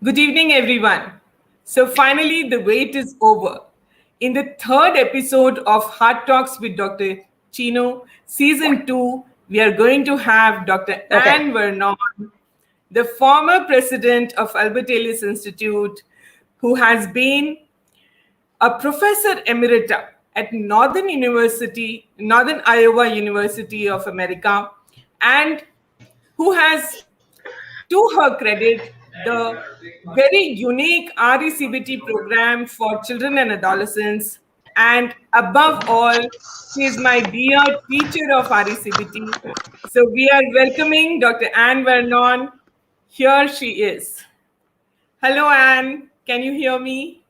Good evening, everyone. So finally, the wait is over. In the third episode of Heart Talks with Dr. Chinu, Season 2, we are going to have Dr. Ann Vernon, the former president of Albert Ellis Institute, who has been a Professor Emerita at Northern Iowa University of America, and who has, to her credit, the very unique RECBT program for children and adolescents. And above all, she is my dear teacher of RECBT. So we are welcoming Dr. Ann Vernon. Here she is. Hello, Ann. Can you hear me?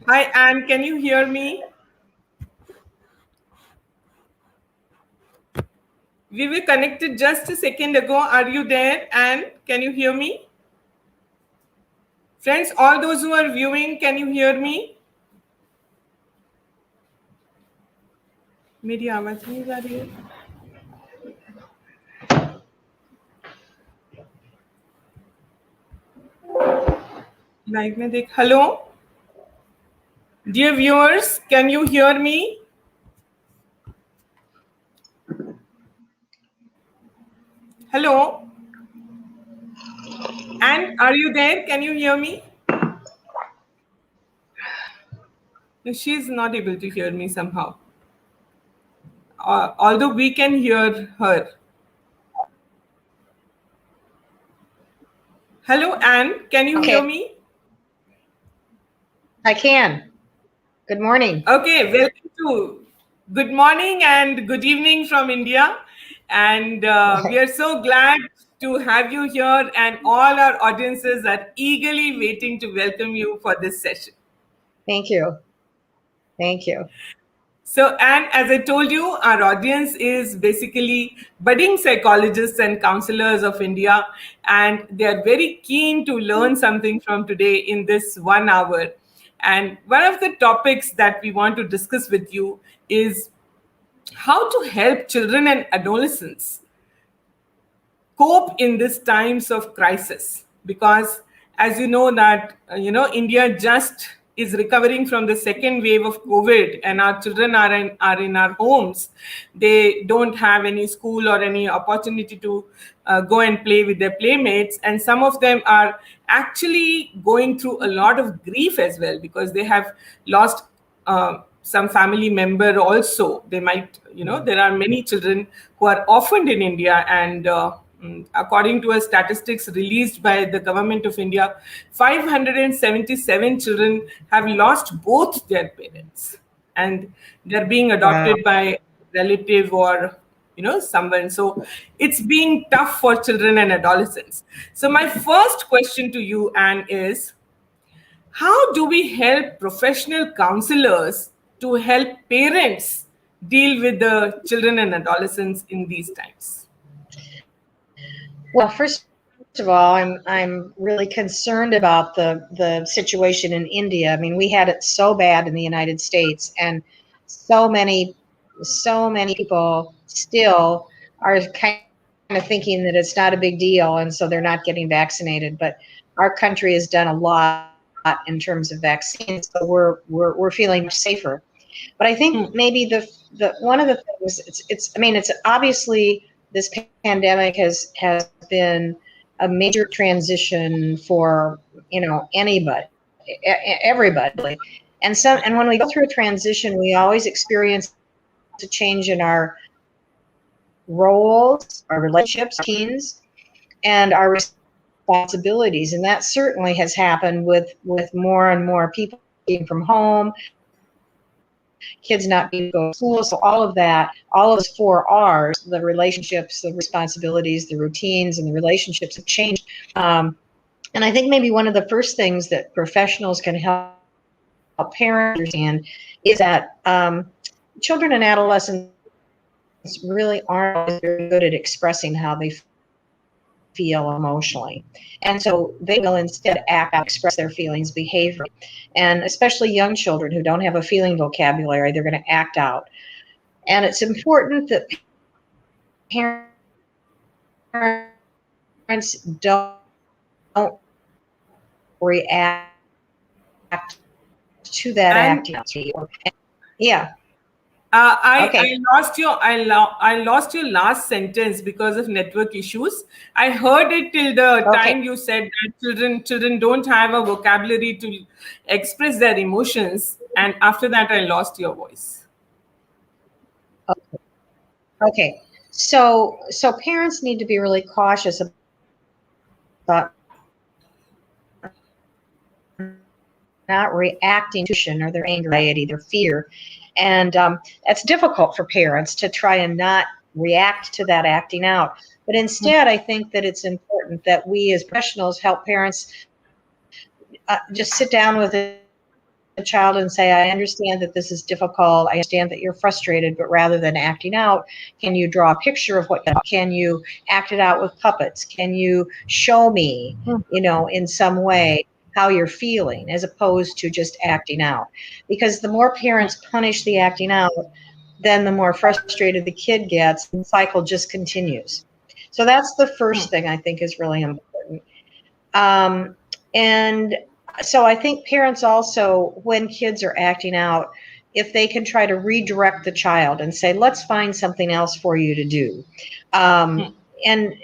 Hi, Ann. Can you hear me? We were connected just a second ago. Are you there? Ann, can you hear me? Friends, all those who are viewing, can you hear me? मेरी आवाज नहीं जा रही है. Live में देख. Hello, dear viewers, can you hear me? Hello, Ann, are you there? Can you hear me? No, she's not able to hear me somehow. Although we can hear her. Hello, Ann, can you hear me? I can. Good morning. Okay, welcome to good morning and good evening from India. And we are so glad to have you here, and all our audiences are eagerly waiting to welcome you for this session. Thank you. Thank you. So, and as I told you, our audience is basically budding psychologists and counselors of India, and they are very keen to learn something from today in this 1 hour. And one of the topics that we want to discuss with you is how to help children and adolescents cope in these times of crisis. Because as you know that, India just is recovering from the second wave of COVID, and our children are in our homes. They don't have any school or any opportunity to go and play with their playmates. And some of them are actually going through a lot of grief as well, because they have lost some family member also. They might, there are many children who are orphaned in India, and according to a statistics released by the government of India, 577 children have lost both their parents, and they're being adopted by a relative or someone. So it's being tough for children and adolescents. So my first question to you, Ann, is how do we help professional counselors to help parents deal with the children and adolescents in these times? Well, first of all, I'm really concerned about the situation in India. I mean, we had it so bad in the United States, and so many people still are kind of thinking that it's not a big deal, and so they're not getting vaccinated. But our country has done a lot in terms of vaccines, so we're feeling safer. But I think maybe the one of the things it's obviously this pandemic has been a major transition for everybody, and when we go through a transition, we always experience a change in our roles, our relationships, our teams, and our responsibilities, and that certainly has happened with more and more people being from home, kids not being go to school. So all of those 4 R's, the relationships, the responsibilities, the routines, and the relationships have changed. And I think maybe one of the first things that professionals can help parents understand is that children and adolescents really aren't very good at expressing how they feel emotionally. And so they will instead act out, express their feelings, behavior. And especially young children who don't have a feeling vocabulary, they're going to act out. And it's important that parents don't react to that And acting. Yeah. I Okay. lost your I lost your last sentence because of network issues. I heard it till the Okay. time you said that children don't have a vocabulary to express their emotions, and after that I lost your voice. Okay. So parents need to be really cautious about not reacting to or their anxiety, their fear. And it's difficult for parents to try and not react to that acting out. But instead, I think that it's important that we as professionals help parents just sit down with a child and say, I understand that this is difficult. I understand that you're frustrated, but rather than acting out, can you draw a picture of what, can you act it out with puppets? Can you show me, in some way how you're feeling as opposed to just acting out? Because the more parents punish the acting out, then the more frustrated the kid gets, and the cycle just continues. So that's the first thing I think is really important. And so I think parents also, when kids are acting out, if they can try to redirect the child and say, let's find something else for you to do. And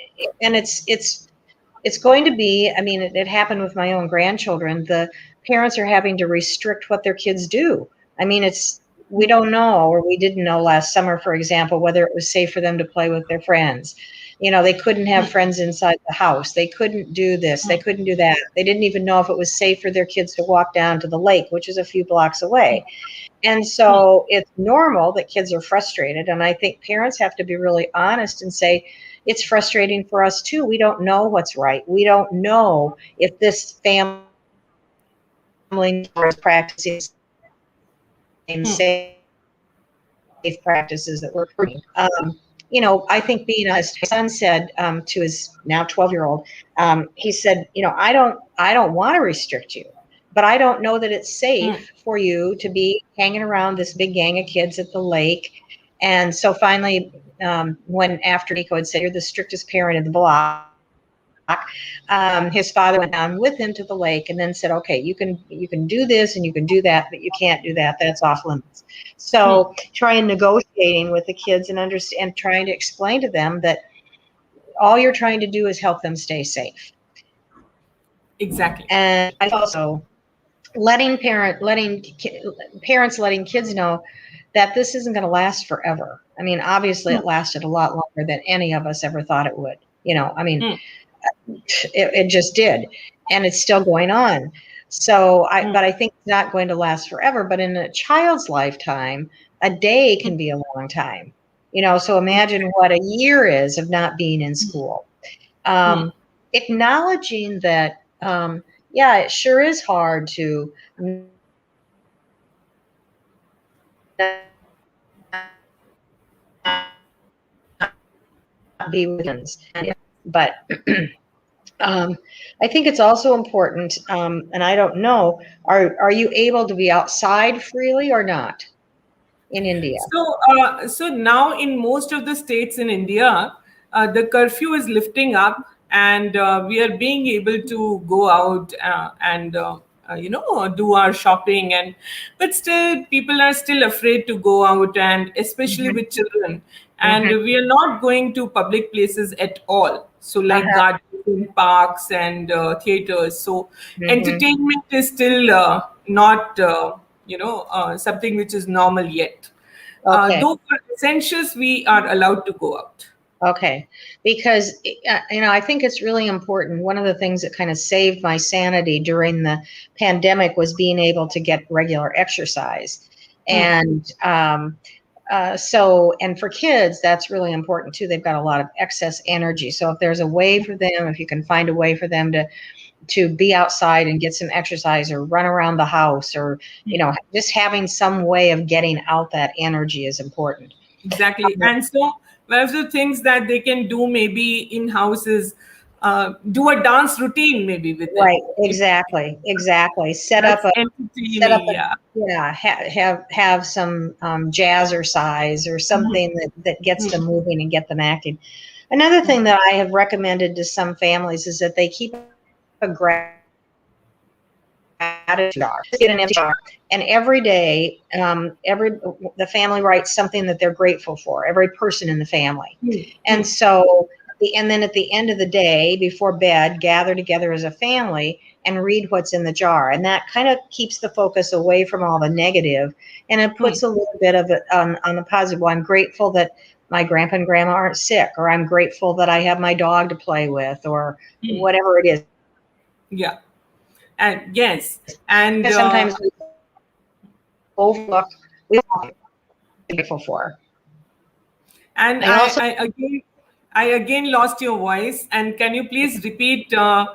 it's going to be, I mean, it happened with my own grandchildren. The parents are having to restrict what their kids do. I mean, we don't know, or we didn't know last summer, for example, whether it was safe for them to play with their friends. They couldn't have friends inside the house. They couldn't do this. They couldn't do that. They didn't even know if it was safe for their kids to walk down to the lake, which is a few blocks away. And so it's normal that kids are frustrated. And I think parents have to be really honest and say, it's frustrating for us too. We don't know what's right. We don't know if this family is practicing safe practices that we're proving. I think being honest, my son said to his now 12-year-old, he said, I don't want to restrict you, but I don't know that it's safe for you to be hanging around this big gang of kids at the lake. And so finally, when after Nico had said, you're the strictest parent in the block, his father went down with him to the lake and then said, okay, you can do this and you can do that, but you can't do that. That's off limits. So trying negotiating with the kids and understand, trying to explain to them that all you're trying to do is help them stay safe. Exactly. And I also letting kids know that this isn't going to last forever. I mean, obviously it lasted a lot longer than any of us ever thought it would. I mean, it just did, and it's still going on. So but I think it's not going to last forever. But in a child's lifetime, a day can be a long time. So imagine what a year is of not being in school. Acknowledging that, yeah, it sure is hard to be with friends, but I think it's also important, and I don't know, are you able to be outside freely or not in India? So now in most of the states in India, the curfew is lifting up, and we are being able to go out and do our shopping, and but still people are still afraid to go out, and especially with children. And Mm-hmm. we are not going to public places at all. So like Uh-huh. gardens, parks, and theaters. So Mm-hmm. entertainment is still not something which is normal yet. Okay. Though for essentials, we are allowed to go out. Okay. Because, I think it's really important. One of the things that kind of saved my sanity during the pandemic was being able to get regular exercise. And and for kids, that's really important too. They've got a lot of excess energy. So if there's a way for them, if you can find a way for them to be outside and get some exercise or run around the house, or, just having some way of getting out that energy is important. Exactly. And so one of the things that they can do maybe in house is do a dance routine maybe with it. Right, exactly. Set up That's a entertaining, yeah. yeah, have some jazzercise or something that gets them moving and get them acting. Another thing that I have recommended to some families is that they keep a gratitude jar. Just get an empty jar, and every day, the family writes something that they're grateful for. Every person in the family, and so. And then at the end of the day, before bed, gather together as a family and read what's in the jar. And that kind of keeps the focus away from all the negative, and it puts a little bit of it on the positive. Well, I'm grateful that my grandpa and grandma aren't sick, or I'm grateful that I have my dog to play with, or whatever it is. Yeah. And yes. And Sometimes we overlook what we're grateful for. And I also I again lost your voice. And can you please repeat? I'll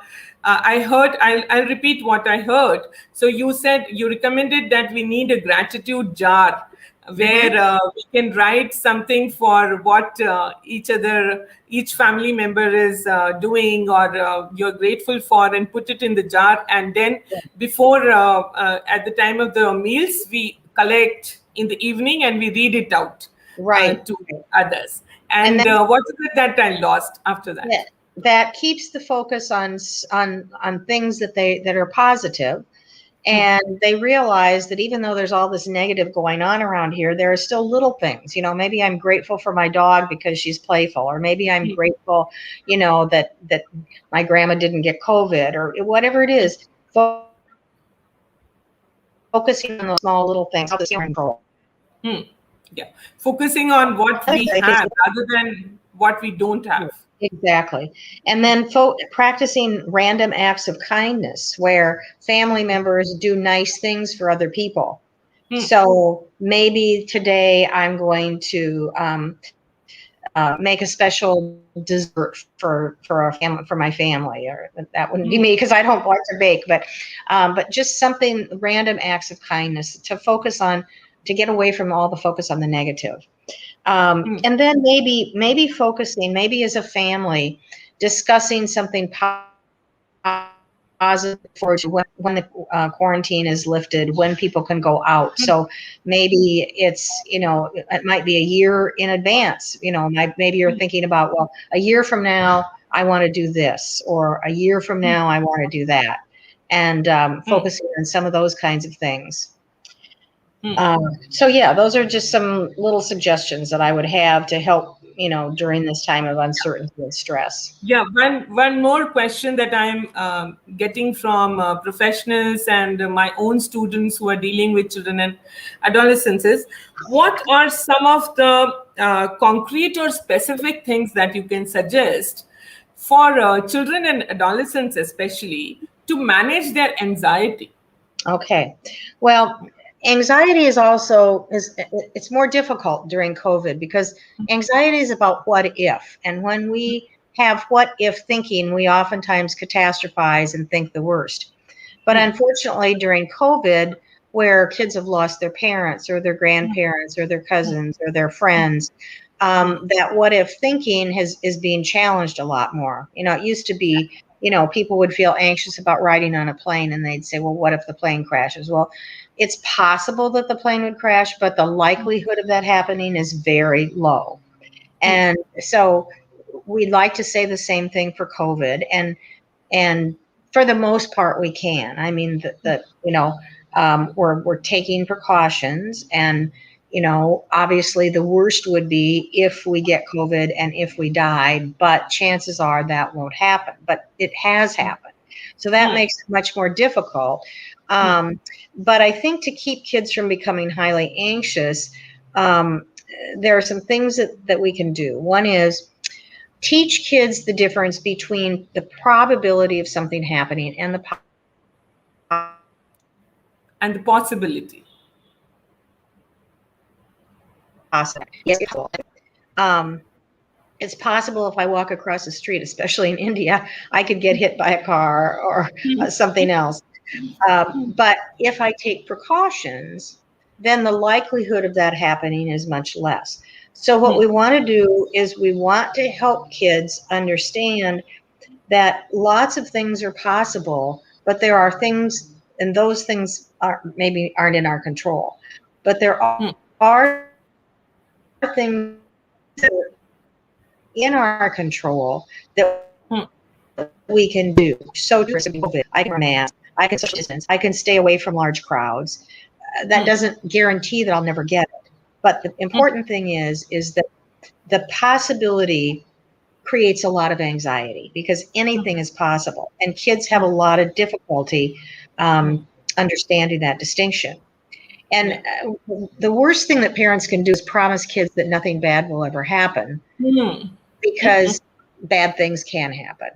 repeat what I heard. So you said you recommended that we need a gratitude jar where we can write something for what each family member is doing, or you're grateful for, and put it in the jar. And then before, at the time of the meals, we collect in the evening and we read it out to others. And what is it that I lost after that? That keeps the focus on things that are positive, and they realize that even though there's all this negative going on around here, there are still little things. Maybe I'm grateful for my dog because she's playful, or maybe I'm grateful, that my grandma didn't get COVID, or whatever it is. Focusing on those small little things, how this control. Yeah, focusing on what we have rather than what we don't have. Exactly. And then practicing random acts of kindness where family members do nice things for other people. So maybe today I'm going to make a special dessert for my family, or that wouldn't be me because I don't like to bake, but just something, random acts of kindness to focus on, to get away from all the focus on the negative. And then maybe focusing, maybe as a family, discussing something positive forward to when the quarantine is lifted, when people can go out. So maybe it's, it might be a year in advance. Maybe you're thinking about, well, a year from now, I want to do this, or a year from now, I want to do that. And focusing on some of those kinds of things. So yeah, those are just some little suggestions that I would have to help, during this time of uncertainty and stress. Yeah, one more question that I'm getting from professionals and my own students who are dealing with children and adolescents is, what are some of the concrete or specific things that you can suggest for children and adolescents especially to manage their anxiety? Okay, well, anxiety is also it's more difficult during COVID because anxiety is about what if, and when we have what if thinking, we oftentimes catastrophize and think the worst. But unfortunately, during COVID, where kids have lost their parents or their grandparents or their cousins or their friends, that what if thinking is being challenged a lot more. It used to be, people would feel anxious about riding on a plane and they'd say, well, what if the plane crashes? Well, it's possible that the plane would crash, but the likelihood of that happening is very low. And so we'd like to say the same thing for COVID, and for the most part we can. I mean, we're taking precautions, and obviously the worst would be if we get COVID and if we die, but chances are that won't happen. But it has happened. So that makes it much more difficult. But I think to keep kids from becoming highly anxious, there are some things that we can do. One is teach kids the difference between the probability of something happening and the possibility. Yes, it's possible if I walk across the street, especially in India, I could get hit by a car or something else. But if I take precautions, then the likelihood of that happening is much less. So what we want to do is we want to help kids understand that lots of things are possible, but there are things, and those things maybe aren't in our control. But there Hmm. are things that are in our control that we can Hmm. do. So, true, for example, COVID, I can wear a mask, I can social distance, I can stay away from large crowds. That Hmm. doesn't guarantee that I'll never get it. But the Hmm. important thing is that the possibility creates a lot of anxiety because anything is possible, and kids have a lot of difficulty Hmm. understanding that distinction. And Yeah. the worst thing that parents can do is promise kids that nothing bad will ever happen, Hmm. because bad things can happen.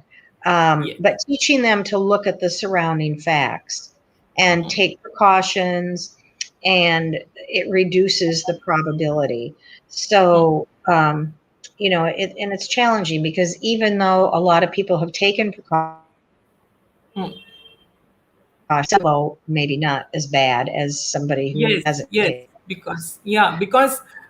Yeah. But teaching them to look at the surrounding facts and take precautions, and it reduces the probability. So, and it's challenging because even though a lot of people have taken precautions, Hmm. maybe not as bad as somebody who Yes, hasn't yes, taken.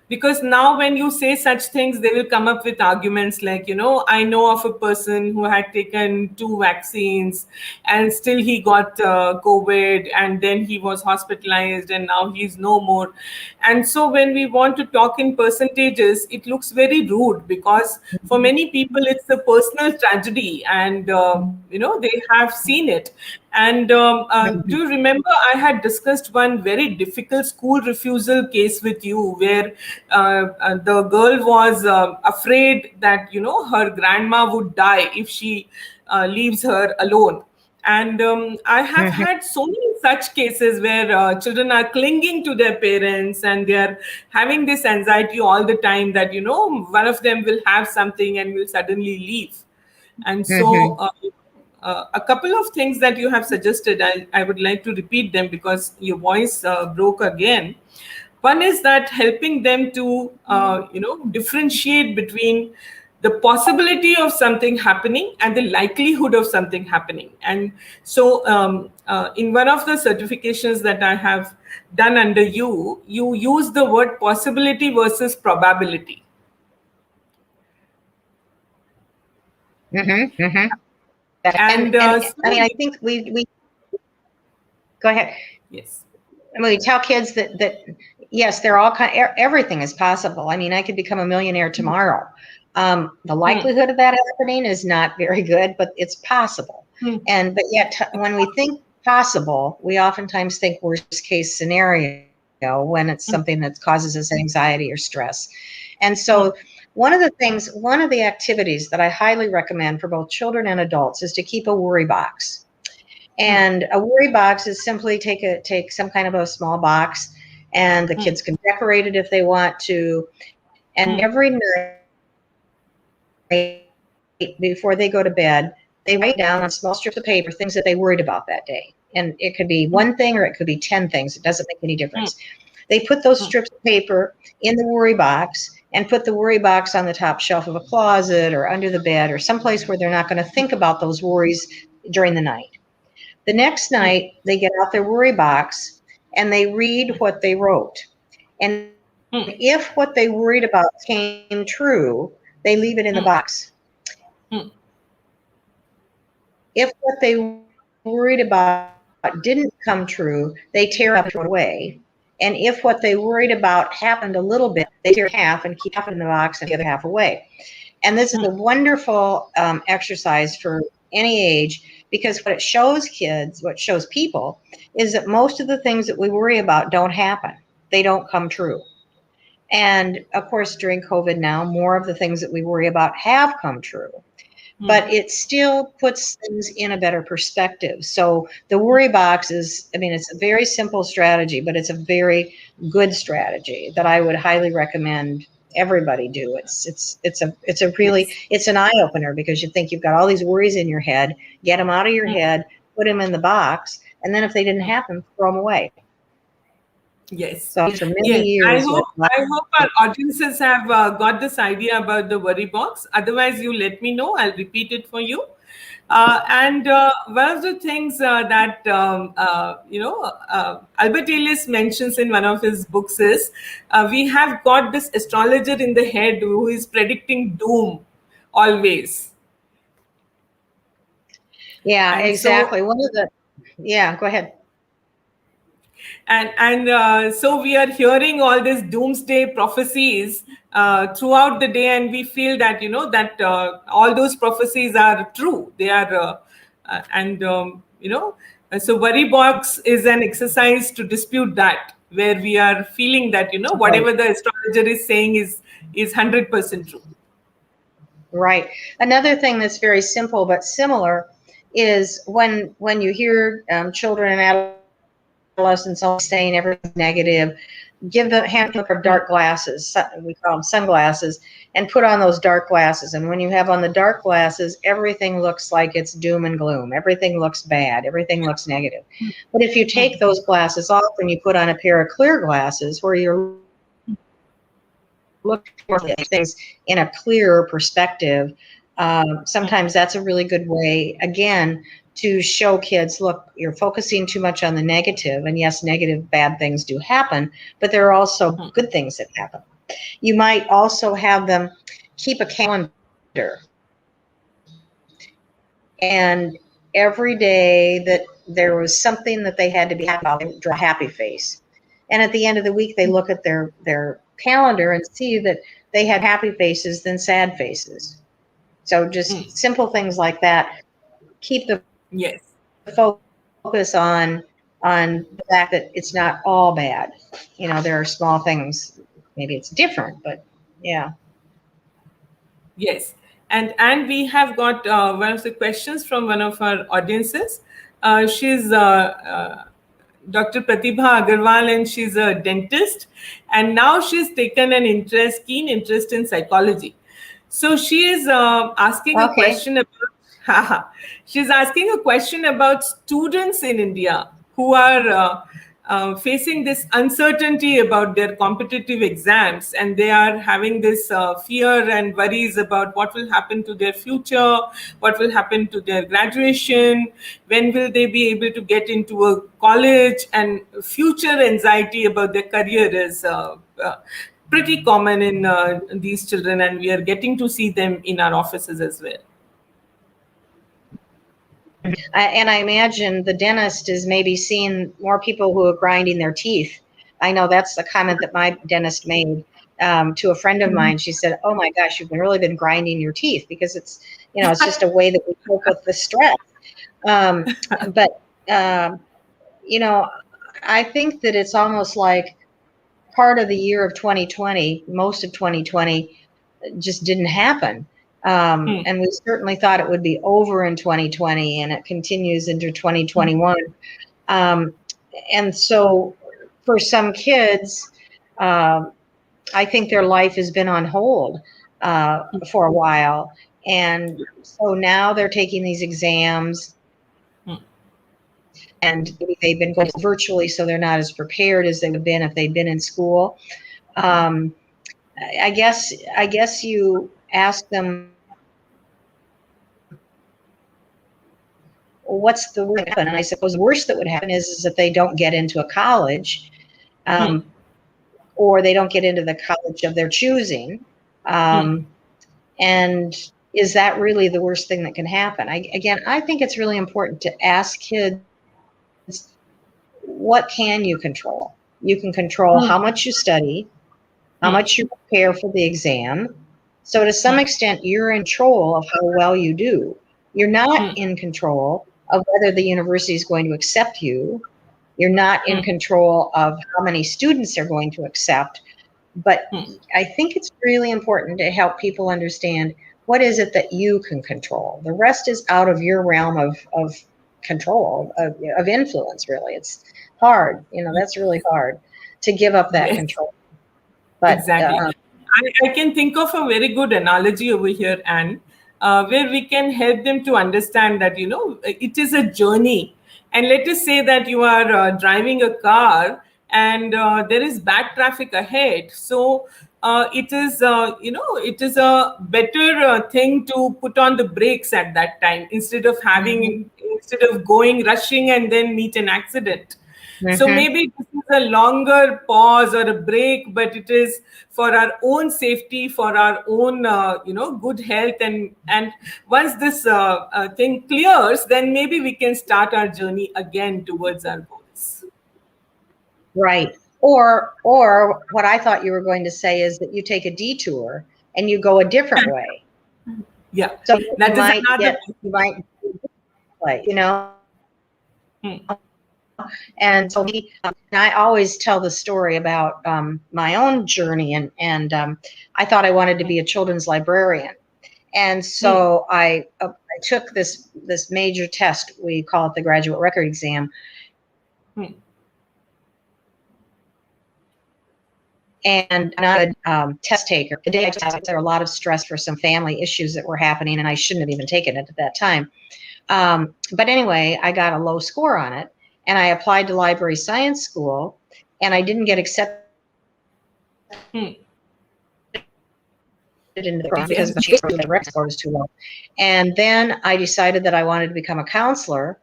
because now when you say such things, they will come up with arguments like, I know of a person who had taken two vaccines and still he got COVID, and then he was hospitalized and now he's no more. And so when we want to talk in percentages, it looks very rude because for many people it's a personal tragedy, and they have seen it. And do you remember I had discussed one very difficult school refusal case with you where the girl was afraid that her grandma would die if she leaves her alone. And I have Mhm. had so many such cases where children are clinging to their parents and they are having this anxiety all the time that one of them will have something and will suddenly leave. And so Mhm. a couple of things that you have suggested, I would like to repeat them because your voice broke again. One is that helping them to, differentiate between the possibility of something happening and the likelihood of something happening. And so, in one of the certifications that I have done under you, you use the word possibility versus probability. Mhm. Mhm. And And so, I mean, I think we go ahead. yes. I mean, we tell kids that yes, they're all everything is possible. I mean, I could become a millionaire tomorrow. The Hmm. likelihood of that happening is not very good, but it's possible. Hmm. But yet, when we think possible, we oftentimes think worst case scenario when it's Hmm. something that causes us anxiety or stress. And so, Hmm. one of the activities that I highly recommend for both children and adults is to keep a worry box. Hmm. And a worry box is simply take some kind of a small box, and the Hmm. kids can decorate it if they want to. And Hmm. every night before they go to bed, they write down on small strips of paper things that they worried about that day. And it could be one thing or it could be 10 things. It doesn't make any difference. Hmm. They put those strips of Hmm. paper in the worry box and put the worry box on the top shelf of a closet or under the bed or someplace where they're not going to think about those worries during the night. The next Hmm. night, they get out their worry box and they read what they wrote. And if what they Hmm. worried about came true, they leave it in the box. Hmm. Hmm. If what they worried about didn't come true, they tear it up and throw it away. And if what they worried about happened a little bit, they tear it in half and keep half in the box and the other half away. And this is a wonderful exercise for any age, because what it shows kids, what it shows people, is that most of the things that we worry about don't happen. They don't come true. And of course, during COVID now, more of the things that we worry about have come true, Hmm. but it still puts things in a better perspective. So the worry box is, I mean, it's a very simple strategy, but it's a very good strategy that I would highly recommend everybody do. It's a really, Yes. it's an eye opener, because you think you've got all these worries in your head. Get them out of your Hmm. head, put them in the box, and then if they didn't Hmm. happen, throw them away. Yes. So for many Yes. I years with hope I hope our audiences have got this idea about the worry box. Otherwise, you let me know. I'll repeat it for you. And one of the things that Albert Ellis mentions in one of his books is we have got this astrologer in the head who is predicting doom always. Yeah, And so exactly. Yeah, go ahead. so we are hearing all these doomsday prophecies throughout the day, and we feel that that all those prophecies are true. They are and so worry box is an exercise to dispute that, where we are feeling that Right. whatever the astrologer is saying is 100% true. Right. Another thing that's very simple but similar is when you hear children and adolescents always saying everything's negative, hand them a pair of dark glasses. We call them sunglasses, and put on those dark glasses. And when you have on the dark glasses, everything looks like it's doom and gloom. Everything looks bad. Everything looks negative. But if you take those glasses off and you put on a pair of clear glasses, where you're looking at things in a clearer perspective, sometimes that's a really good way, again, to show kids, look, you're focusing too much on the negative. And yes, negative, bad things do happen, but there are also good things that happen. You might also have them keep a calendar. And every day that there was something that they had to be happy about, they would draw a happy face. And at the end of the week, they look at their calendar and see that they had happy faces than sad faces. So just simple things like that keep the Yes. focus on the fact that it's not all bad. There are small things. Maybe it's different, but yeah. Yes, and we have got one of the questions from one of our audiences. She's Dr. Pratibha Agarwal, and she's a dentist, and now she's taken an keen interest in psychology. So she is asking a Okay. question about she's asking a question about students in India who are facing this uncertainty about their competitive exams, and they are having this fear and worries about what will happen to their future, what will happen to their graduation, when will they be able to get into a college, and future anxiety about their career is pretty common in these children, and we are getting to see them in our offices as well. And I imagine the dentist is maybe seeing more people who are grinding their teeth. I know that's the comment that my dentist made to a friend of mine. She said, "Oh my gosh, you've really been grinding your teeth," because it's just a way that we cope with the stress. But I think that it's almost like part of the year of 2020, most of 2020 just didn't happen. And we certainly thought it would be over in 2020, and it continues into 2021. And so for some kids, I think their life has been on hold for a while. And so now they're taking these exams, and maybe they've been going virtually, so they're not as prepared as they would have been if they'd been in school. I guess you ask them, what's the worst that happen? And I suppose the worst that would happen is that they don't get into a college, or they don't get into the college of their choosing. And is that really the worst thing that can happen? I think it's really important to ask kids, what can you control? You can control how much you study, how much you prepare for the exam. So to some extent, you're in control of how well you do. You're not in control of whether the university is going to accept you. You're not in control of how many students they're going to accept. But I think it's really important to help people understand, what is it that you can control? The rest is out of your realm of control, of influence, really. It's hard. That's really hard to give up that Yes. control. But Exactly. I can think of a very good analogy over here, Anne, where we can help them to understand that, it is a journey. And let us say that you are driving a car, and there is bad traffic ahead. So it is a better thing to put on the brakes at that time, instead of going rushing and then meet an accident. So maybe this is a longer pause or a break, but it is for our own safety, for our own, good health. And once this thing clears, then maybe we can start our journey again towards our goals. Right. Or what I thought you were going to say is that you take a detour and you go a different way. Yeah, So that is another. you might play, you know. And so I always tell the story about my own journey, and I thought I wanted to be a children's librarian, and so I took this major test. We call it the graduate record exam. And not a test taker. The day I took it, there were a lot of stress for some family issues that were happening, and I shouldn't have even taken it at that time. But anyway, I got a low score on it, and I applied to library science school, and I didn't get accepted into the program because the record score was too low. And then I decided that I wanted to become a counselor.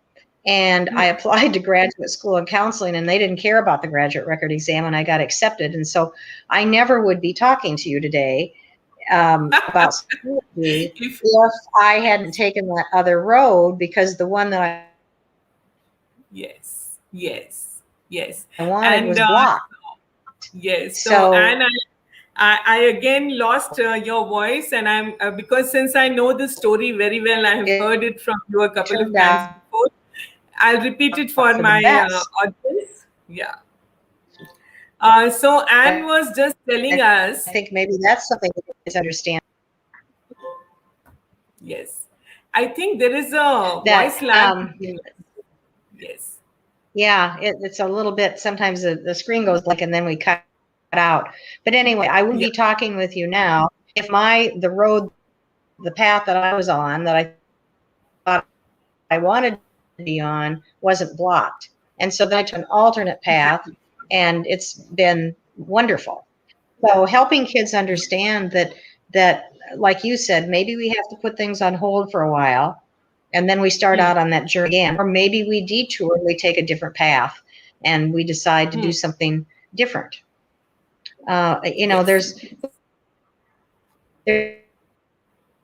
And I applied to graduate school in counseling, and they didn't care about the graduate record exam, and I got accepted. And so I never would be talking to you today about psychology if I hadn't taken that other road, because the one that I wanted was blocked. Yes. So Anne, I again lost your voice, and I'm because since I know the story very well, I have heard it from you a couple of times before. I'll repeat it for my audience. Yeah. So Anne was just telling us. I think maybe that's something to misunderstand. Yes. I think there is a voice lag. Yes. Yeah, it's a little bit, sometimes the screen goes blank and then we cut out. But anyway, I wouldn't be talking with you now if the path that I was on, that I thought I wanted to be on, wasn't blocked. And so then I took an alternate path, and it's been wonderful. So helping kids understand that, like you said, maybe we have to put things on hold for a while, and then we start out on that journey again. Or maybe we detour, we take a different path, and we decide to do something different. There's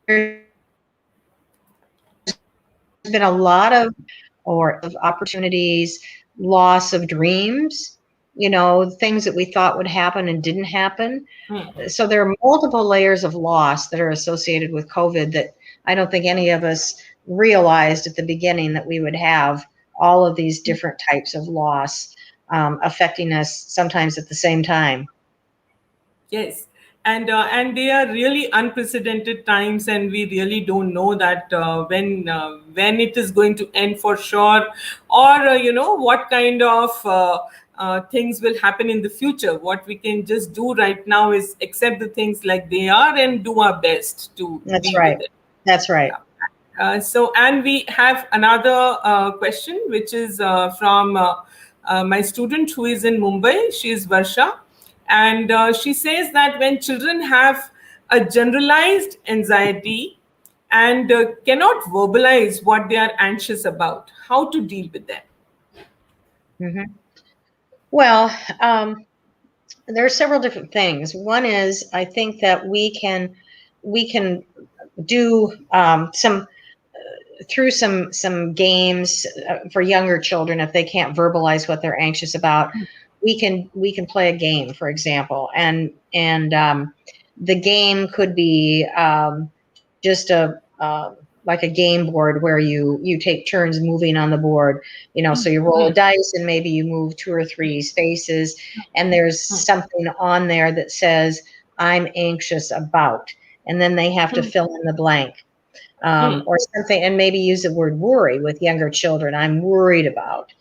been a lot of opportunities, loss of dreams, things that we thought would happen and didn't happen. So there are multiple layers of loss that are associated with COVID that I don't think any of us realized at the beginning, that we would have all of these different types of loss affecting us sometimes at the same time. Yes. And they are really unprecedented times, and we really don't know that when it is going to end for sure, or what kind of things will happen in the future. What we can just do right now is accept the things like they are and do our best to deal with it. That's right. And we have another question, which is from my student who is in Mumbai. She is Varsha. And she says that when children have a generalized anxiety and cannot verbalize what they are anxious about, how to deal with that? Mm-hmm. Well, there are several different things. One is, I think that we can do through some games for younger children, if they can't verbalize what they're anxious about. We can play a game, for example, and the game could be just like a game board where you take turns moving on the board, so you roll a dice and maybe you move 2 or 3 spaces, and there's something on there that says, I'm anxious about, and then they have to fill in the blank, or something, and maybe use the word worry with younger children. I'm worried about.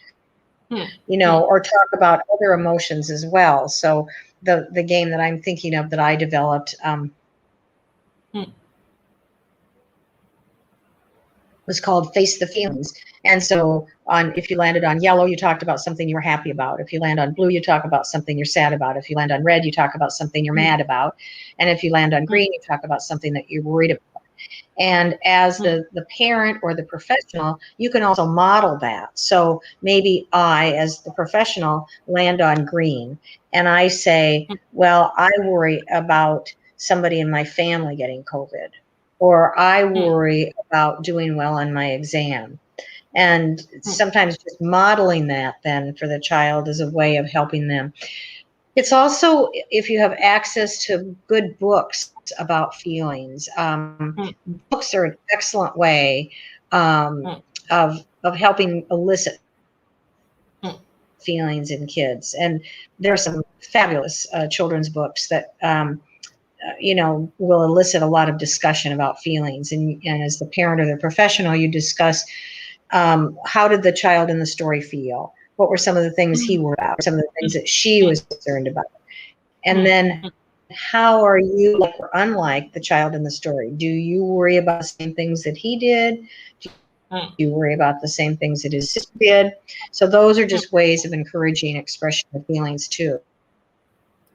Or talk about other emotions as well. So the game that I'm thinking of that I developed was called Face the Feelings. And so if you landed on yellow, you talked about something you were happy about. If you land on blue, you talk about something you're sad about. If you land on red, you talk about something you're mad about. And if you land on green, you talk about something that you're worried about. And as the parent or the professional, you can also model that. So maybe I, as the professional, land on green and I say, well, I worry about somebody in my family getting COVID, or I worry about doing well on my exam. And sometimes just modeling that then for the child is a way of helping them. It's also, if you have access to good books about feelings, books are an excellent way of helping elicit feelings in kids. And there are some fabulous children's books that will elicit a lot of discussion about feelings. And as the parent or the professional, you discuss how did the child in the story feel? What were some of the things he worried about? Some of the things that she was concerned about? And then how are you like or unlike the child in the story? Do you worry about the same things that he did? Do you worry about the same things that his sister did? So those are just ways of encouraging expression of feelings too.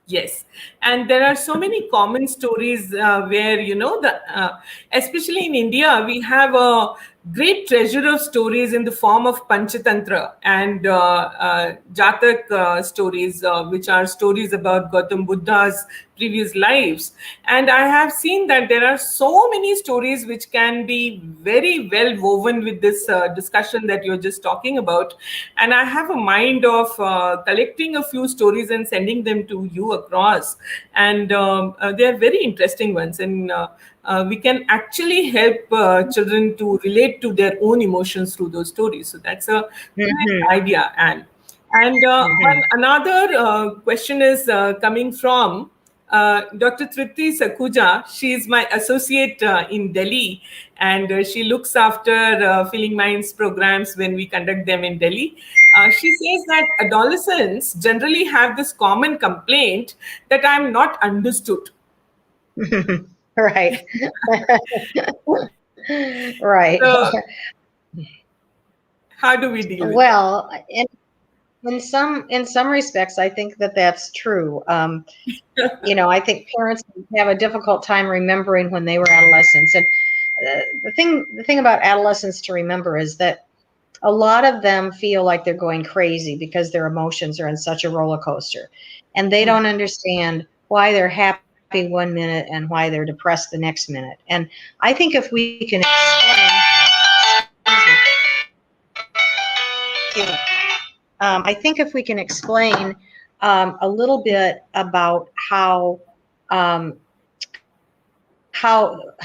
Yes, and there are so many common stories where especially in India, we have a great treasure of stories in the form of Panchatantra and Jatak stories, which are stories about Gautam Buddha's previous lives. And I have seen that there are so many stories which can be very well woven with this discussion that you're just talking about. And I have a mind of collecting a few stories and sending them to you across. And they are very interesting ones. And we can actually help children to relate to their own emotions through those stories. So that's a great idea, Anne. And another question is coming from Dr. Tripti Sakuja. She is my associate in Delhi, and she looks after Feeling Minds programs when we conduct them in Delhi. She says that adolescents generally have this common complaint that I'm not understood. Right. Right. So, how do we deal with that? Well, in some respects, I think that that's true. I think parents have a difficult time remembering when they were adolescents. And the thing about adolescents to remember is that a lot of them feel like they're going crazy because their emotions are in such a roller coaster, and they don't understand why they're happy 1 minute and why they're depressed the next minute. And I think if we can I think if we can explain a little bit about how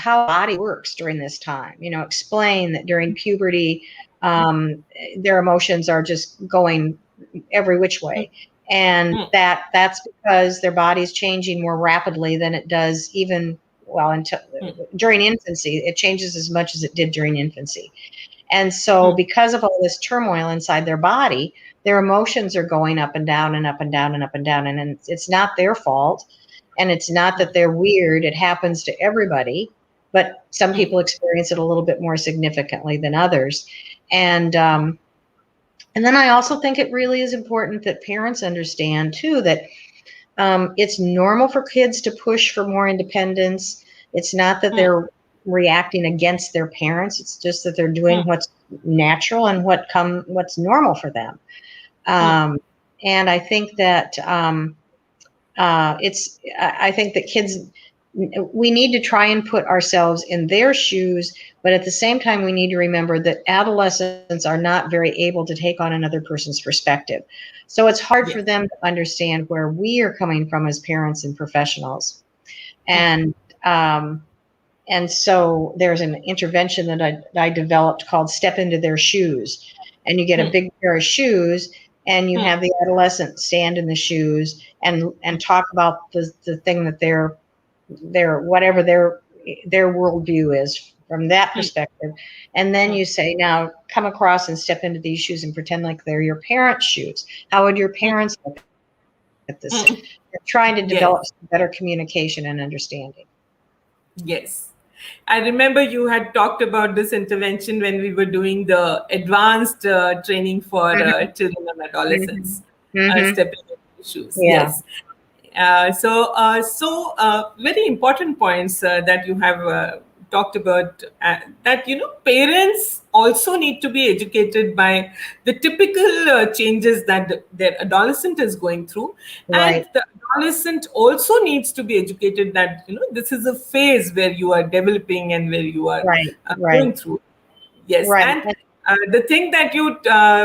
body works during this time, explain that during puberty, their emotions are just going every which way. And that's because their body's changing more rapidly than it does even, until during infancy. It changes as much as it did during infancy. And so because of all this turmoil inside their body, their emotions are going up and down and up and down and up and down. And it's not their fault. And it's not that they're weird. It happens to everybody. But some people experience it a little bit more significantly than others. And then I also think it really is important that parents understand, too, that it's normal for kids to push for more independence. It's not that they're reacting against their parents. It's just that they're doing what's natural and what's normal for them. And I think that I think that kids, we need to try and put ourselves in their shoes, but at the same time, we need to remember that adolescents are not very able to take on another person's perspective. So it's hard for them to understand where we are coming from as parents and professionals. And so there's an intervention that I developed called Step Into Their Shoes. And you get a big pair of shoes, and you have the adolescent stand in the shoes and talk about the thing that their whatever their worldview is from that perspective. And then you say, now come across and step into these shoes and pretend like they're your parents' shoes. How would your parents look at this? You're trying to develop some better communication and understanding. Yes. I remember you had talked about this intervention when we were doing the advanced training for children and adolescents, stepping into shoes. Yeah. Yes. So very important points that you have talked about that, parents also need to be educated by the typical changes that their adolescent is going through. And Right. the adolescent also needs to be educated that, this is a phase where you are developing and where you are Right. going Right. through. Yes, Right. and the thing that you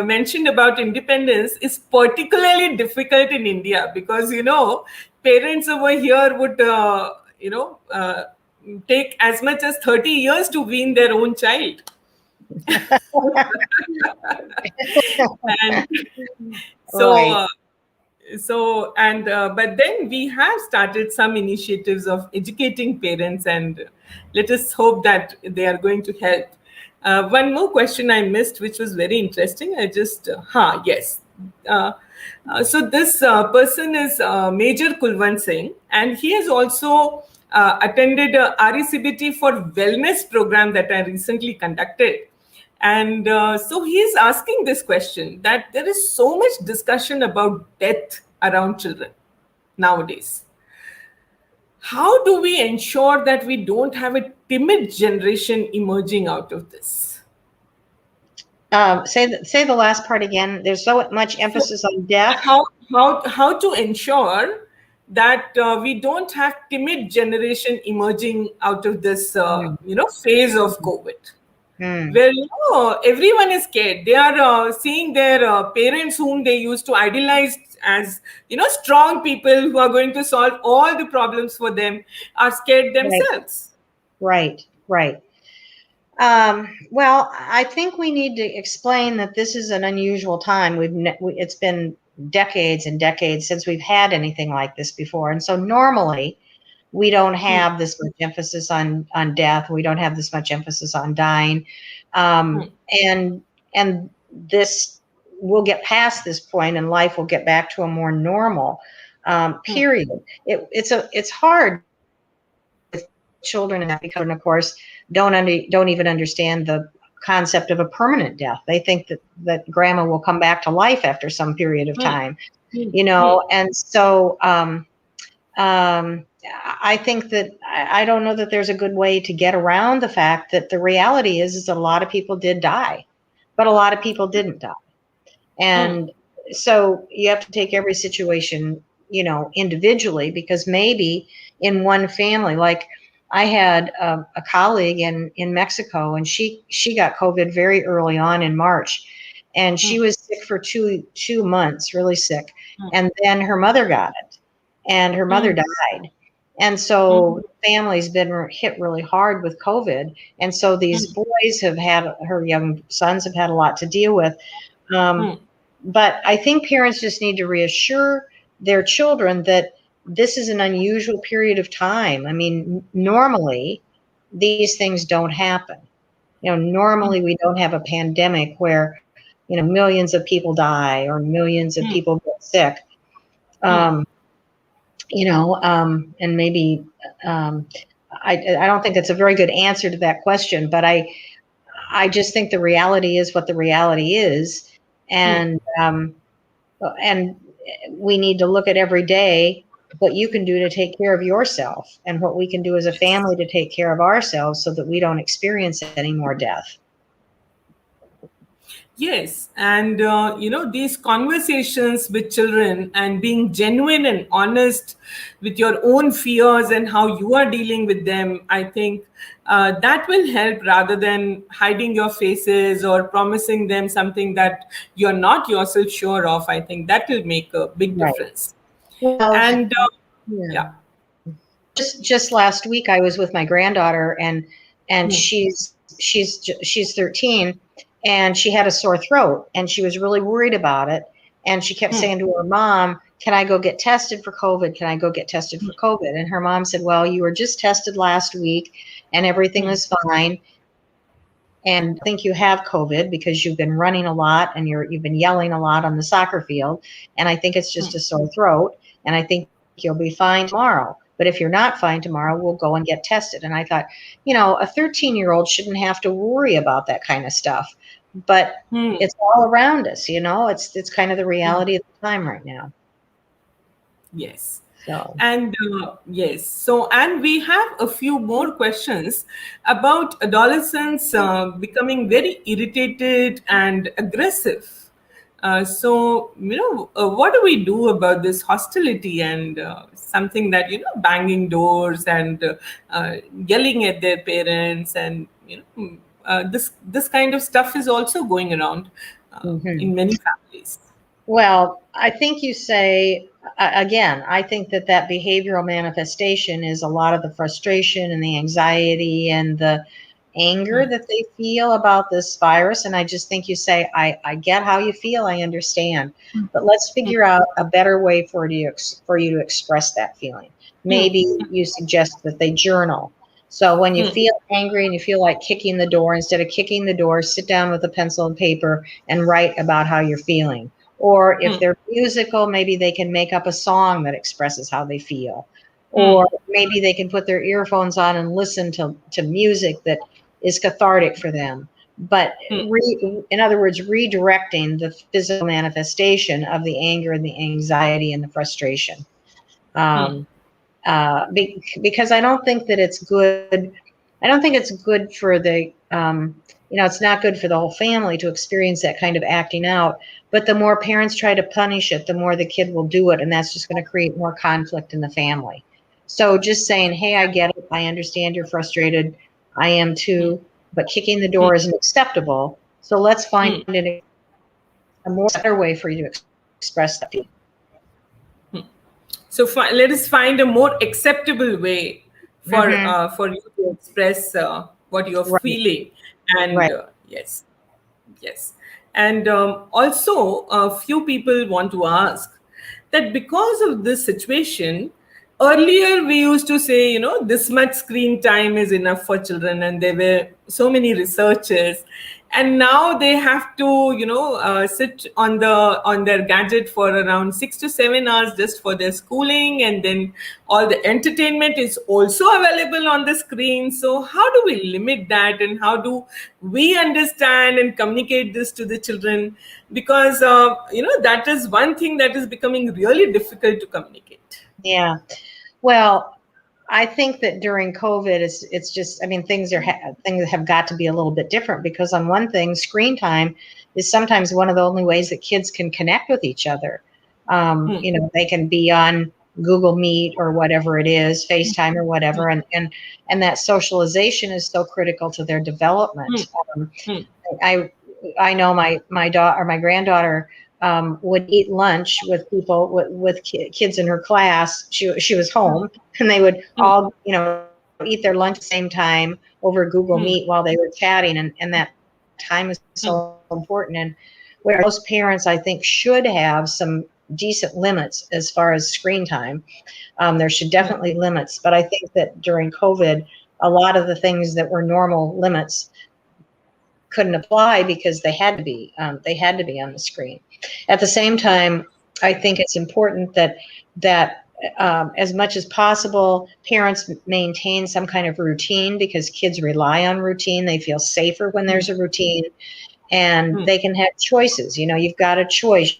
mentioned about independence is particularly difficult in India because parents over here would take as much as 30 years to wean their own child. And so Right. but then we have started some initiatives of educating parents, and let us hope that they are going to help. One more question I missed, which was very interesting. I just yes. uh, so this person is Major Kulwant Singh, and he has also attended a RECBT for wellness program that I recently conducted. And so he is asking this question, that there is so much discussion about death around children nowadays. How do we ensure that we don't have a timid generation emerging out of this? Say the last part again. There's so much So emphasis on death. how to ensure that we don't have timid generation emerging out of this Mm, phase of COVID, mm, where everyone is scared. They are seeing their parents whom they used to idolize as strong people who are going to solve all the problems for them, are scared right. themselves. Right. Right. Well, I think we need to explain that this is an unusual time. It's been decades and decades since we've had anything like this before, and so normally we don't Hmm, have this much emphasis on death. We don't have this much emphasis on dying, hmm, and this we'll get past this point, and life will get back to a more normal hmm, period. It's hard with children and that because children, of course, don't even understand the concept of a permanent death. They think that grandma will come back to life after some period of hmm, time, hmm, hmm, and so I think that I don't know that there's a good way to get around the fact that the reality is that a lot of people did die, but a lot of people didn't die. hmm, And so you have to take every situation, individually, because maybe in one family, like I had a colleague in Mexico, and she got COVID very early on in March, and hmm, she was sick for two months, really sick, hmm, and then her mother got it, and her hmm, mother died. And so hmm, the family's been hit really hard with COVID, and so these hmm, boys have had, her young sons have had a lot to deal with. Um, hmm, but I think parents just need to reassure their children that this is an unusual period of time. I mean, normally these things don't happen. hmm, Normally we don't have a pandemic where, millions of people die or millions of hmm, people get sick. hmm. Um, and maybe um, I don't think that's a very good answer to that question, but I just think the reality is what the reality is, Hmm. and we need to look at every day what you can do to take care of yourself and what we can do as a family to take care of ourselves so that we don't experience any more death. Yes, and these conversations with children and being genuine and honest with your own fears and how you are dealing with them, I think that will help rather than hiding your faces or promising them something that you're not yourself sure of. I think that will make a big Right. difference. Well, And yeah. yeah. Just last week I was with my granddaughter, and Hmm, she's 13, and she had a sore throat, and she was really worried about it, and she kept hmm, saying to her mom, can I go get tested for COVID? Can I go get tested for COVID? And her mom said, well, you were just tested last week and everything hmm, was fine, and I think you have COVID because you've been running a lot and you've been yelling a lot on the soccer field. And I think it's hmm, just a sore throat. And I think you'll be fine tomorrow. But if you're not fine tomorrow, we'll go and get tested. And I thought, a 13-year-old shouldn't have to worry about that kind of stuff. But hmm, it's all around us, it's kind of the hmm. reality of the time right now. Yes. So. And yes, so and we have a few more questions about adolescents becoming very irritated and aggressive. So, what do we do about this hostility and something that, banging doors and yelling at their parents and, this kind of stuff is also going around Mhm. in many families. Well, I think you say, again, I think that that behavioral manifestation is a lot of the frustration and the anxiety and the anger Hmm, that they feel about this virus. And I just think you say, I get how you feel, I understand. But let's figure out a better way for you to express that feeling. hmm, Maybe you suggest that they journal. So when you hmm, feel angry and you feel like kicking the door, instead of kicking the door, sit down with a pencil and paper and write about how you're feeling. Or if hmm, they're musical, maybe they can make up a song that expresses how they feel. hmm, Or maybe they can put their earphones on and listen to music that is cathartic for them. But hmm, in other words, redirecting the physical manifestation of the anger and the anxiety and the frustration. hmm, Um, because I don't think that it's good. I don't think it's good for it's not good for the whole family to experience that kind of acting out. But the more parents try to punish it, the more the kid will do it. And that's just going to create more conflict in the family. So just saying, hey, I get it. I understand you're frustrated. I am hmm, too. But kicking the hmm, door isn't acceptable. So let's hmm. find a more better way for you to express that feeling. So let us find a more acceptable way Mm-hmm. for you to express what you're Right. feeling. And Right. yes, yes. And also, a few people want to ask that because of this situation, earlier we used to say, this much screen time is enough for children, and there were so many researchers. And now they have to, sit on their gadget for around 6 to 7 hours just for their schooling, and then all the entertainment is also available on the screen. So how do we limit that, and how do we understand and communicate this to the children? Because that is one thing that is becoming really difficult to communicate. Yeah. Well, I think that during COVID, it's just, I mean, things have got to be a little bit different because on one thing, screen time is sometimes one of the only ways that kids can connect with each other. Hmm, They can be on Google Meet or whatever it is, FaceTime or whatever, and that socialization is so critical to their hmm, development. hmm, I I know my daughter or my granddaughter would eat lunch with people with kids in her class. She was home, and they would hmm, all eat their lunch at the same time over Google Meet hmm, while they were chatting, and that time is so hmm, important. And where most parents I think should have some decent limits as far as screen time. There should hmm, definitely limits, but I think that during COVID, a lot of the things that were normal limits couldn't apply because they had to be on the screen. At the same time, I think it's important that as much as possible, parents maintain some kind of routine because kids rely on routine. They feel safer when hmm, there's a routine, and hmm, they can have choices. You've got a choice.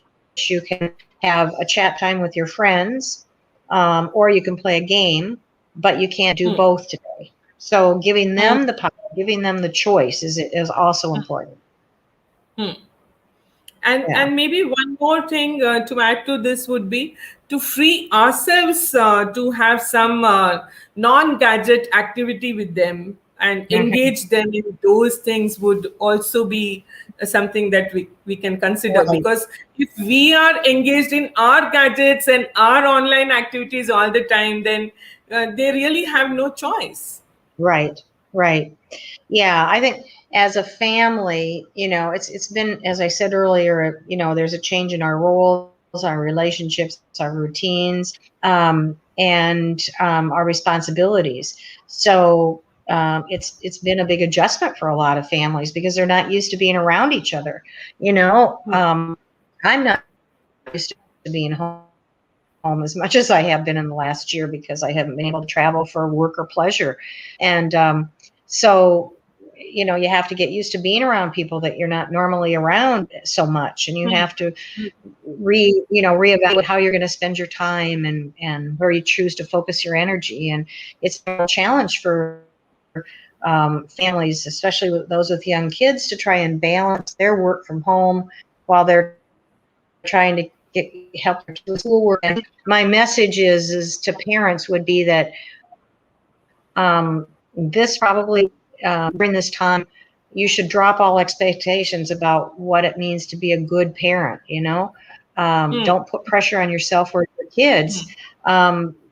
You can have a chat time with your friends, or you can play a game, but you can't do hmm, both today. So giving hmm, them the power, giving them the choice is also important. hmm. and Yeah. and maybe one more thing to add to this would be to free ourselves to have some non-gadget activity with them and Hmm. engage them in those things would also be something that we can consider, Right. because if we are engaged in our gadgets and our online activities all the time, then they really have no choice. Right. Right. Yeah, I think as a family, it's been, as I said earlier, there's a change in our roles, our relationships, our routines, and our responsibilities. So it's been a big adjustment for a lot of families because they're not used to being around each other. You know, Hmm, um, I'm not used to being home as much as I have been in the last year because I haven't been able to travel for work or pleasure, and so you have to get used to being around people that you're not normally around so much, and you have to reevaluate how you're going to spend your time, and where you choose to focus your energy. And it's a challenge for families, especially with those with young kids, to try and balance their work from home while they're trying to help their kids with schoolwork. And my message is to parents would be that this probably during this time, you should drop all expectations about what it means to be a good parent. Don't put pressure on yourself or your kids,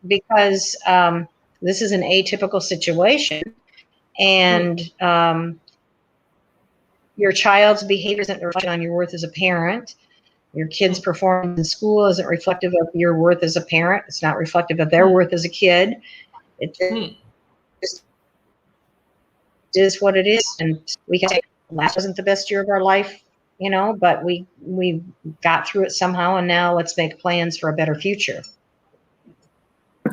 because this is an atypical situation, and your child's behavior isn't a reflection on your worth as a parent. Your kid's performance in school isn't reflective of your worth as a parent. It's not reflective of their worth as a kid. It just is what it is. And we can say last wasn't the best year of our life, but we got through it somehow, and now let's make plans for a better future.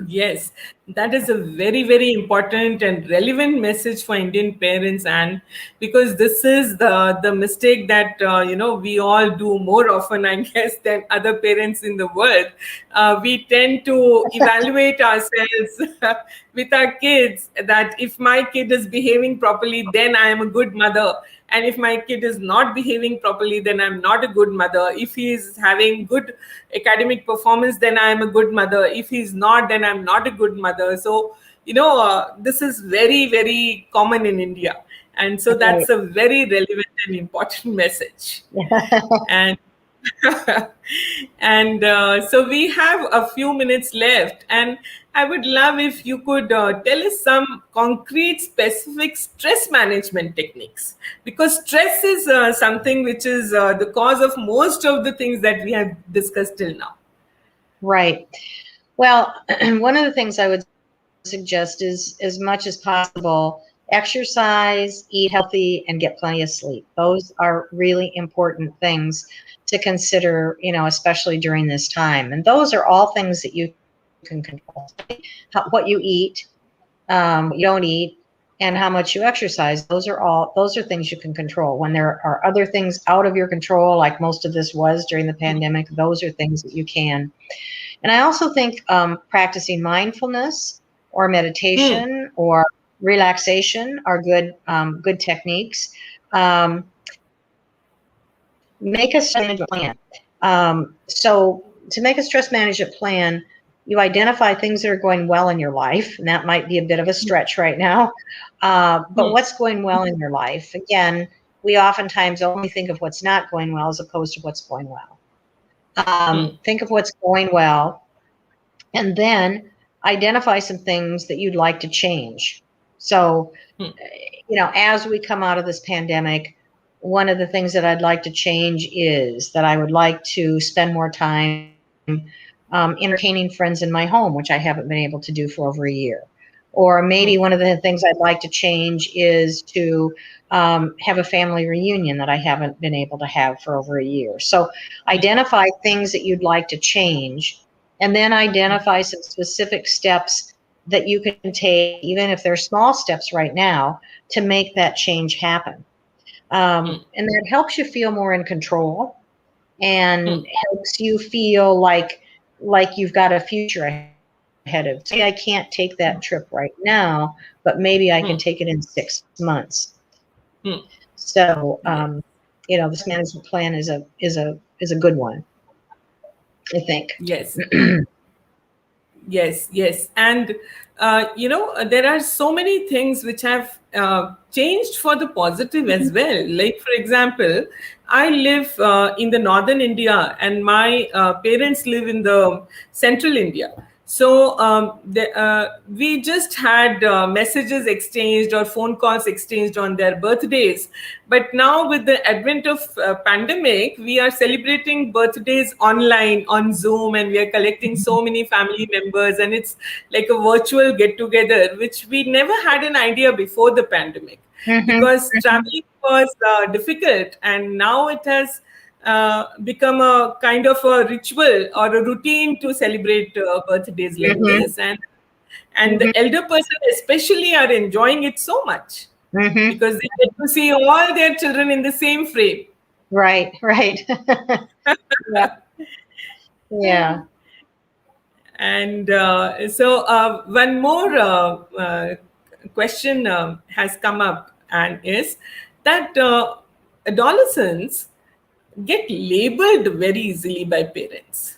Yes, that is a very, very important and relevant message for Indian parents, and because this is the mistake that we all do more often, I guess, than other parents in the world. We tend to evaluate ourselves with our kids, that if my kid is behaving properly, then I am a good mother. And if my kid is not behaving properly, then I'm not a good mother. If he is having good academic performance, then I'm a good mother. If he's not, then I'm not a good mother. So, this is very, very common in India. And so that's a very relevant and important message. And so we have a few minutes left, and I would love if you could tell us some concrete, specific stress management techniques, because stress is something which is the cause of most of the things that we have discussed till now. Right. Well, one of the things I would suggest is, as much as possible, exercise, eat healthy, and get plenty of sleep. Those are really important things to consider, especially during this time. And those are all things that you can control. What you eat, what you don't eat, and how much you exercise. Those are things you can control. When there are other things out of your control, like most of this was during the pandemic, those are things that you can. And I also think practicing mindfulness or meditation or relaxation are good techniques. Make a stress management plan. So to make a stress management plan, you identify things that are going well in your life, and that might be a bit of a stretch right now. But what's going well in your life? Again, we oftentimes only think of what's not going well as opposed to what's going well. Think of what's going well, and then identify some things that you'd like to change. So, as we come out of this pandemic, one of the things that I'd like to change is that I would like to spend more time entertaining friends in my home, which I haven't been able to do for over a year. Or maybe one of the things I'd like to change is to have a family reunion that I haven't been able to have for over a year. So identify things that you'd like to change, and then identify some specific steps that you can take, even if they're small steps right now, to make that change happen. And that helps you feel more in control, and helps you feel like you've got a future ahead of you. Say, I can't take that trip right now, but maybe I can take it in 6 months. So, this management plan is a good one, I think. Yes. Yes. And, there are so many things which have changed for the positive as well. Like, for example, I live in the northern India, and my parents live in the central India. So we just had messages exchanged or phone calls exchanged on their birthdays. But now with the advent of pandemic, we are celebrating birthdays online on Zoom, and we are collecting so many family members, and it's like a virtual get together, which we never had an idea before the pandemic, because traveling was difficult, and now it has become a kind of a ritual or a routine to celebrate birthdays like this, and the elder person especially are enjoying it so much. Mm-hmm. because they get to see all their children in the same frame. Right, right. Yeah, yeah. And one more question has come up, and is that adolescents get labeled very easily by parents.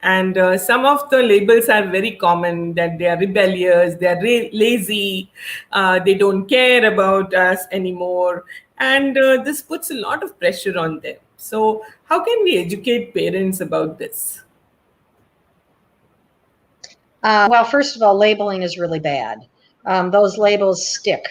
And some of the labels are very common, that they are rebellious, they are lazy, they don't care about us anymore. And this puts a lot of pressure on them. So, how can we educate parents about this? Well, first of all, labeling is really bad. Those labels stick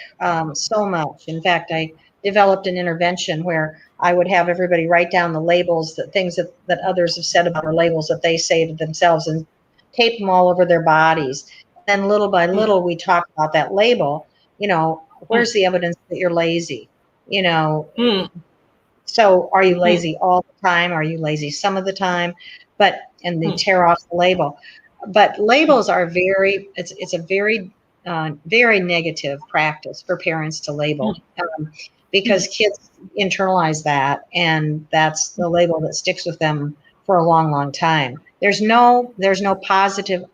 so much. In fact, I developed an intervention where I would have everybody write down the labels, that things that others have said about, or labels that they say to themselves, and tape them all over their bodies. Then little by Mm, little, we talk about that label. mm, Where's the evidence that you're lazy? You know, mm, so are you mm, lazy all the time? Are you lazy some of the time? And they mm, tear off the label. But labels are it's a very negative practice for parents to label, because mm, kids internalize that, and that's the label that sticks with them for a long, long time. There's no positive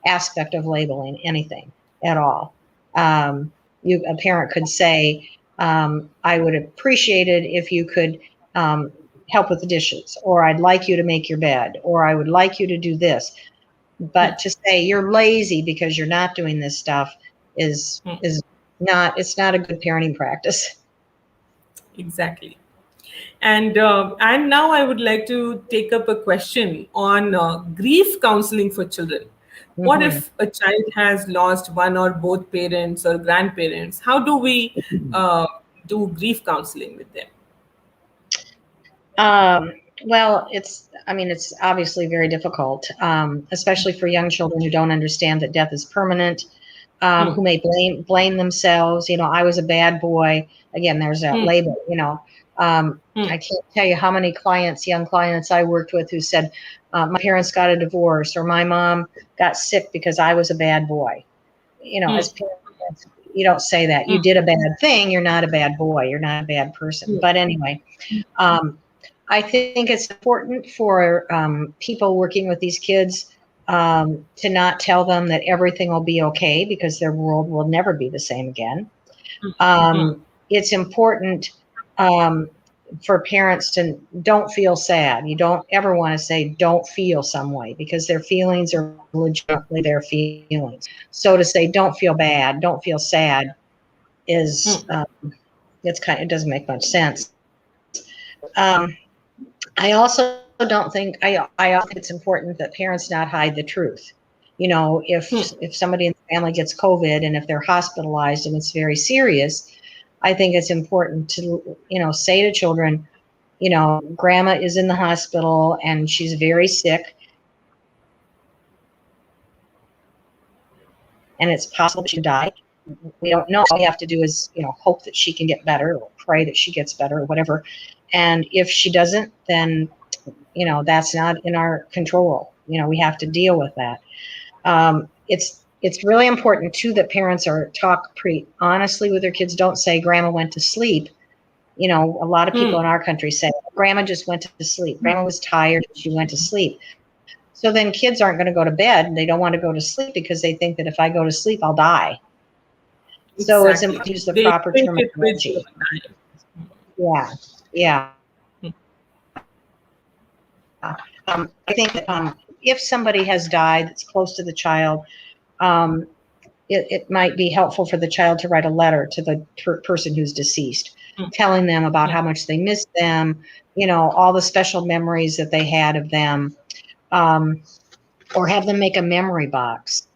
aspect of labeling anything at all. A parent could say, I would appreciate it if you could um, help with the dishes, or I'd like you to make your bed, or I would like you to do this. But mm, to say you're lazy because you're not doing this stuff is mm. is not it's not a good parenting practice. Exactly. And now I would like to take up a question on grief counseling for children. What Hmm. if a child has lost one or both parents or grandparents? How do we uh, do grief counseling with them? Um, well, it's obviously very difficult, especially for young children who don't understand that death is permanent, Hmm, who may blame themselves. I was a bad boy. Again, there's that hmm, label. hmm, I can't tell you how many young clients I worked with who said, my parents got a divorce, or my mom got sick because I was a bad boy. hmm, As parents, you don't say that. You hmm, did a bad thing. You're not a bad boy. You're not a bad person. hmm, But anyway, um, I think it's important for people working with these kids to not tell them that everything will be okay, because their world will never be the same again. hmm. It's important um, for parents to don't feel sad. You don't ever want to say don't feel some way, because their feelings are legitimately their feelings. So to say don't feel bad, don't feel sad is it doesn't make much sense. Um, I also don't think I also think it's important that parents not hide the truth. If somebody in the family gets COVID, and if they're hospitalized and it's very serious, I think it's important to say to children, grandma is in the hospital and she's very sick, and it's possible that she could die. We don't know. All we have to do is hope that she can get better, or pray that she gets better, or whatever. And if she doesn't, then that's not in our control. We have to deal with that. It's really important too that parents talk pretty honestly with their kids. Don't say grandma went to sleep. A lot of people in our country say grandma just went to sleep. Grandma was tired, she went to sleep. So then kids aren't going to go to bed, and they don't want to go to sleep because they think that if I go to sleep, I'll die. So it's Exactly. important to use the They proper equate it with terminology. time. Yeah, yeah. I think that if somebody has died that's close to the child, um, it might be helpful for the child to write a letter to the person who's deceased, telling them about how much they miss them, all the special memories that they had of them, um, or have them make a memory box,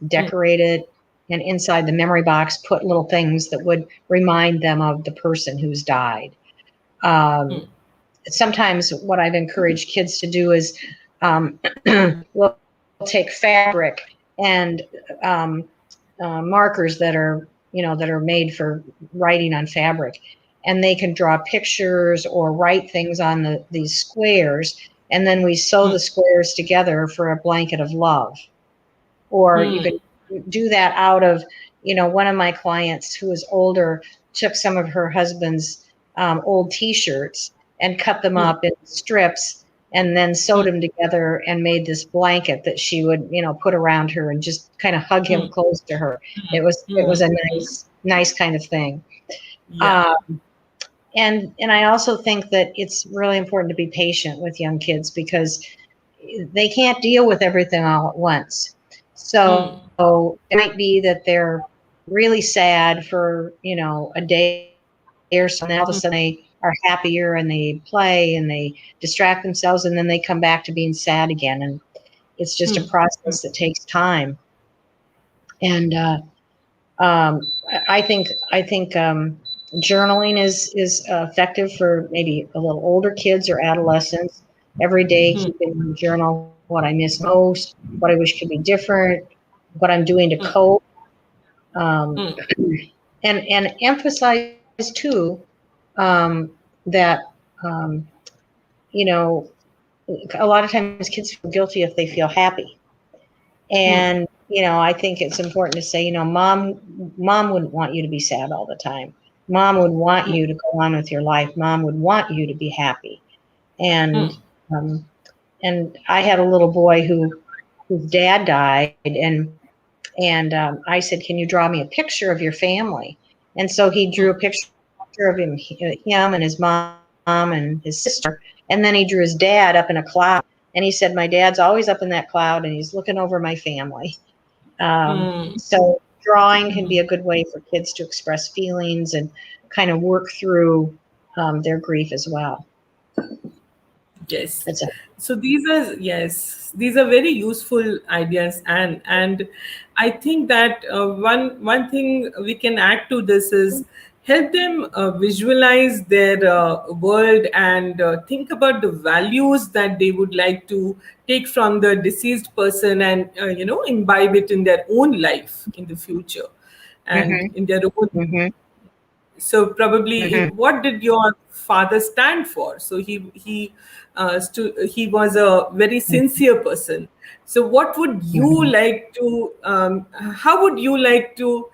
decorate it, and inside the memory box put little things that would remind them of the person who's died. Um, Sometimes what I've encouraged kids to do is we'll take fabric and markers that are made for writing on fabric, and they can draw pictures or write things on these squares, and then we sew the squares together for a blanket of love. Or you could do that out of one of my clients who was older took some of her husband's old T-shirts and cut them mm, up in strips and then sewed mm, them together and made this blanket that she would, put around her and just kind of hug him mm, close to her. mm, It was mm, a mm. nice kind of thing. Yeah. Uh, and I also think that it's really important to be patient with young kids because they can't deal with everything all at once. Mm, So it might be that they're really sad for, a day or so, and then all of a sudden mm, they are happier and they play and they distract themselves and then they come back to being sad again. And it's just a mm, process that takes time. And um, I think journaling is effective for maybe a little older kids or adolescents. Every day, mm, keeping in journal what I miss most, what I wish could be different, what I'm doing to mm, cope, um, mm, and emphasize too that um, you know a lot of times kids feel guilty if they feel happy. mm, And, I think it's important to say, mom wouldn't want you to be sad all the time. Mom would want mm, you to go on with your life. Mom would want you to be happy. And mm, um, and I had a little boy whose dad died, and I said, "Can you draw me a picture of your family?" And so he drew a mm, picture of him and his mom and his sister, and then he drew his dad up in a cloud. And he said, "My dad's always up in that cloud, and he's looking over my family." mm. So drawing can be a good way for kids to express feelings and kind of work through their grief as well. Yes. That's a, So these are very useful ideas, and I think that one thing we can add to this is help them visualize their world and think about the values that they would like to take from the deceased person and imbibe it in their own life in the future and mm-hmm, in their own. mm-hmm, So probably, mm-hmm, what did your father stand for? So he was a very sincere person. So what would you mm-hmm, like to? How would you like to?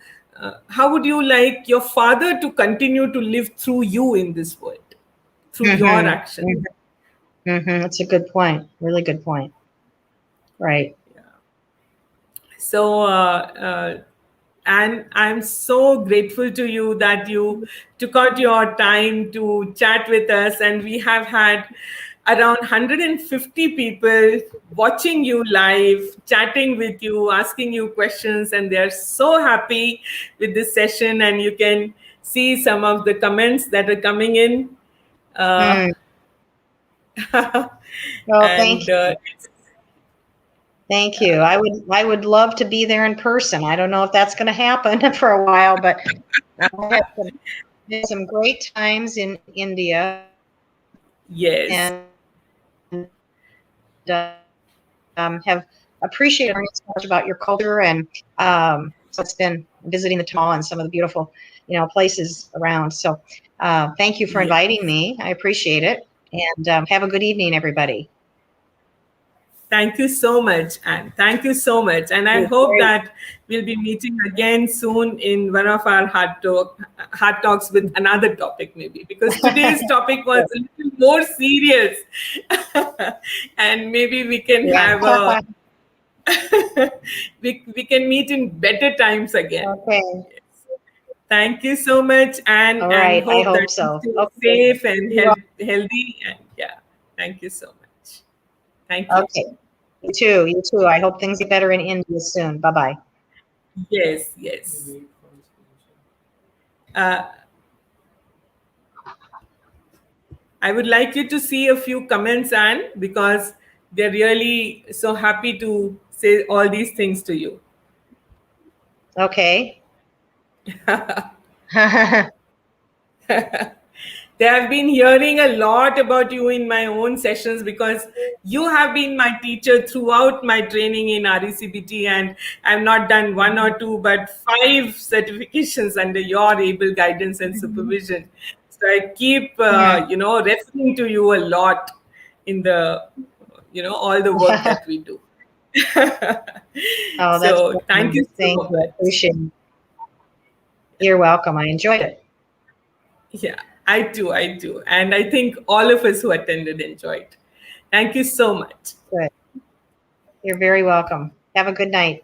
How would you like your father to continue to live through you in this world, through your mm-hmm, action? mm-hmm. That's a good point. Really good point. Right. So, and I'm so grateful to you that you took out your time to chat with us. And we have had around 150 people watching you live, chatting with you, asking you questions. And they're so happy with this session. And you can see some of the comments that are coming in. Uh, Mm. Well, thank and you. Thank you. I would love to be there in person. I don't know if that's going to happen for a while, but I had some great times in India yes. and have appreciated learning so much about your culture. And so it's been visiting the Taj Mahal and some of the beautiful, places around. So thank you for inviting Yes. me. I appreciate it. And have a good evening, everybody. Thank you so much, Anne. Thank you so much. And It I was hope great. that we'll be meeting again soon in one of our hard talks with another topic, maybe, because today's topic was a little more serious. And maybe we can Yeah. have we can meet in better times again. Okay. Thank you so much, Anne, All and right. I hope that hope you so. stay Okay. safe and You're healthy. And yeah, thank you so much. Thank you. Okay. You too. You too. I hope things get better in India soon. Bye bye. Yes, yes. Uh, I would like you to see a few comments, Anne, because they're really so happy to say all these things to you. Okay. They have been hearing a lot about you in my own sessions because you have been my teacher throughout my training in RECBT, and I've not done one or two but five certifications under your able guidance and supervision. So I keep Mhm. referring to you a lot in the all the work that we do. Oh, that's So thank you awesome. so Thank you. I much. appreciate it. You're welcome. I enjoyed it. Yeah, I do. And I think all of us who attended enjoyed. Thank you so much. Good. You're very welcome. Have a good night.